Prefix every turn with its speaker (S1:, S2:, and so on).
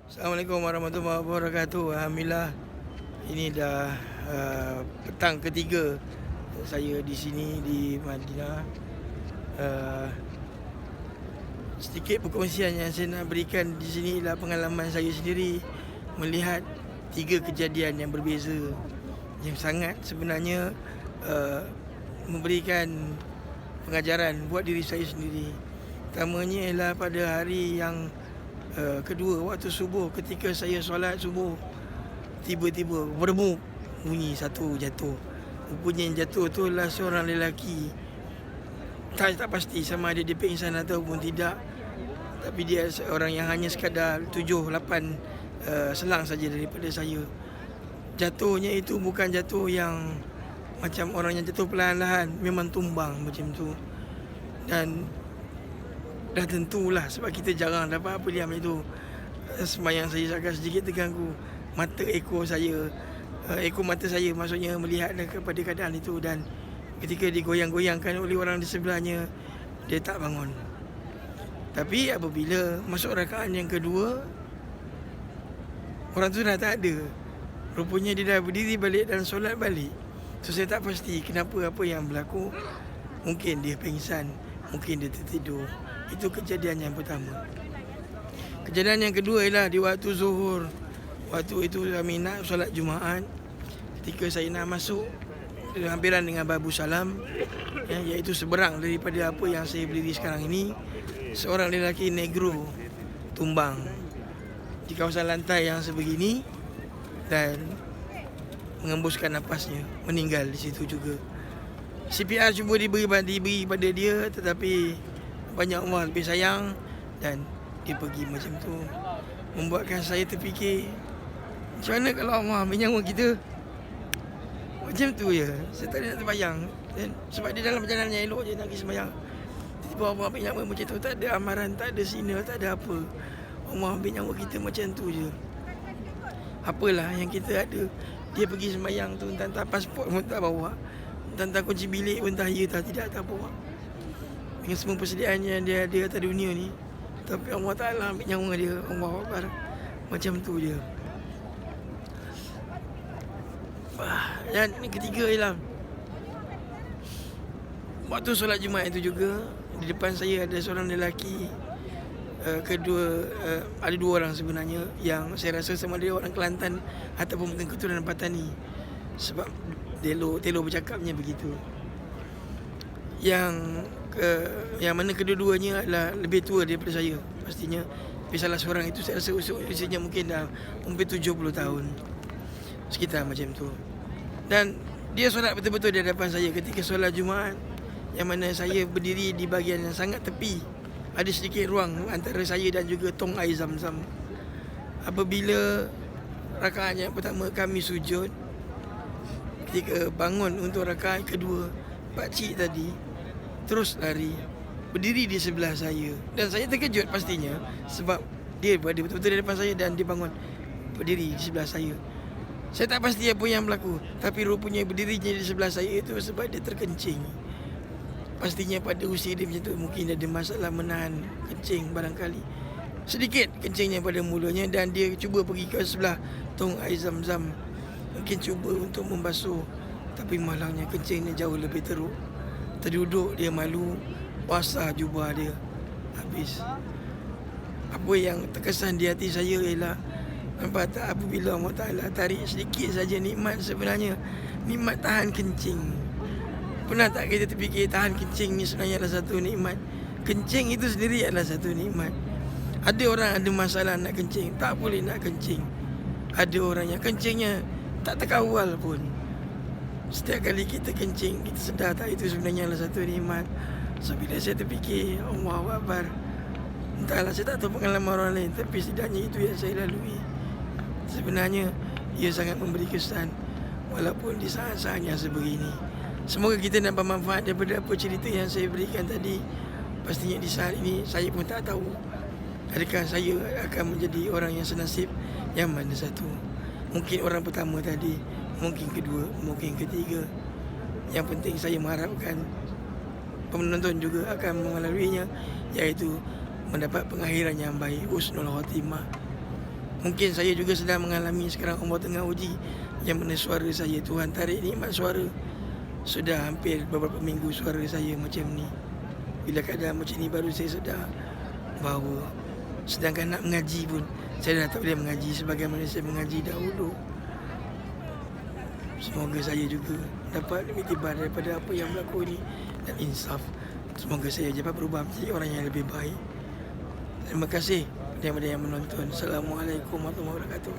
S1: Assalamualaikum warahmatullahi wabarakatuh. Alhamdulillah, ini dah petang ketiga saya di sini di Madinah. Sedikit perkongsian yang saya nak berikan di sini ialah pengalaman saya sendiri melihat 3 kejadian yang berbeza yang sangat sebenarnya memberikan pengajaran buat diri saya sendiri. Pertamanya ialah pada hari yang kedua, waktu subuh, ketika saya solat subuh, tiba-tiba berdemuk, bunyi satu jatuh. Rupanya yang jatuh tu adalah seorang lelaki. Tak pasti sama ada dia pingsan ataupun tidak, tapi dia seorang yang hanya sekadar 7-8 selang saja daripada saya. Jatuhnya itu bukan jatuh yang macam orang yang jatuh perlahan-lahan, memang tumbang macam tu. Dan dah tentulah sebab kita jarang dapat apa diam itu. Semayang saya agak sedikit terganggu. Mata ekor saya, ekor mata saya maksudnya melihat kepada keadaan itu. Dan ketika digoyang-goyangkan oleh orang di sebelahnya, dia tak bangun. Tapi apabila masuk rakaat yang kedua, orang tu dah tak ada. Rupanya dia dah berdiri balik dan solat balik. So saya tak pasti kenapa, apa yang berlaku. Mungkin dia pingsan, mungkin dia tertidur. Itu kejadian yang pertama. Kejadian yang kedua ialah di waktu zuhur. Waktu itu kami nak solat Jumaat. Ketika saya nak masuk hampiran dengan Babu Salam, iaitu seberang daripada apa yang saya berdiri sekarang ini, seorang lelaki negro tumbang di kawasan lantai yang sebegini dan mengembuskan napasnya, meninggal di situ juga. CPR cuba diberi pada dia, tetapi banyak orang lebih sayang dan dia pergi macam tu. Membuatkan saya terfikir, macam mana kalau Allah ambil nyawa kita? Macam tu je. Saya tak ada nak terbayang. Dan sebab dia dalam perjalanan yang elok je nak pergi sembahyang, tiba-tiba Allah ambil nyawa macam tu. Tak ada amaran, tak ada sina, tak ada apa. Allah ambil nyawa kita macam tu je. Apalah yang kita ada. Dia pergi sembahyang tu, entah pasport pun tak bawa, entah kunci bilik pun tidak bawa. Dengan semua persediaan yang dia ada atas dunia ni, tapi Allah Ta'ala ambil nyawa dia. Allah Akbar. Macam tu je. Dan ni ketiga ialah waktu solat Jumaat itu juga, di depan saya ada seorang lelaki. Ada 2 orang sebenarnya, yang saya rasa sama ada orang Kelantan ataupun mungkin keturunan Patani, sebab Telo bercakapnya begitu. Yang mana kedua-duanya adalah lebih tua daripada saya pastinya. Tapi salah seorang itu saya rasa usianya mungkin dah hampir 70 tahun, sekitar macam tu. Dan dia solat betul-betul di hadapan saya ketika solat Jumaat, yang mana saya berdiri di bahagian yang sangat tepi. Ada sedikit ruang antara saya dan juga tong air Zam-Zam. Apabila rakaat yang pertama kami sujud, ketika bangun untuk rakaat kedua, pakcik tadi terus lari, berdiri di sebelah saya. Dan saya terkejut pastinya, sebab dia berada betul-betul di depan saya dan dia bangun berdiri di sebelah saya. Saya tak pasti apa yang berlaku, tapi rupanya berdirinya di sebelah saya itu sebab dia terkencing. Pastinya pada usia dia macam tu, mungkin ada masalah menahan kencing barangkali. Sedikit kencingnya pada mulanya, dan dia cuba pergi ke sebelah tong air Zam-Zam, mungkin cuba untuk membasuh, tapi malangnya kencingnya jauh lebih teruk. Terduduk, dia malu, basah jubah dia habis. Apa yang terkesan di hati saya ialah, nampak tak, apabila Allah Ta'ala tarik sedikit saja nikmat, sebenarnya nikmat tahan kencing. Pernah tak kita terfikir tahan kencing ni sebenarnya adalah satu nikmat? Kencing itu sendiri adalah satu nikmat. Ada orang ada masalah nak kencing, tak boleh nak kencing. Ada orang yang kencingnya tak terkawal pun. Setiap kali kita kencing, kita sedar tak itu sebenarnya adalah satu nikmat. So bila saya terfikir, Allahu Akbar, entahlah, saya tak tahu pengalaman orang lain, tapi setidaknya itu yang saya lalui. Sebenarnya ia sangat memberi kesan, walaupun di saat-saat yang sebegini. Semoga kita dapat manfaat daripada apa cerita yang saya berikan tadi. Pastinya di saat ini saya pun tak tahu adakah saya akan menjadi orang yang senasib yang mana satu. Mungkin orang pertama tadi, mungkin kedua, mungkin ketiga. Yang penting saya mengharapkan penonton juga akan melaluinya, iaitu mendapat pengakhiran yang baik, husnul khatimah. Mungkin saya juga sedang mengalami sekarang Allah tengah uji, yang mana suara saya Tuhan tarik nikmat suara. Sudah hampir beberapa minggu suara saya macam ni. Bila keadaan macam ni baru saya sedar bahawa sedangkan nak mengaji pun saya dah tak boleh mengaji sebagaimana saya mengaji dahulu. Semoga saya juga dapat iktibar daripada apa yang berlaku ini dan insaf. Semoga saya dapat berubah menjadi orang yang lebih baik. Terima kasih kepada yang menonton. Assalamualaikum warahmatullahi wabarakatuh.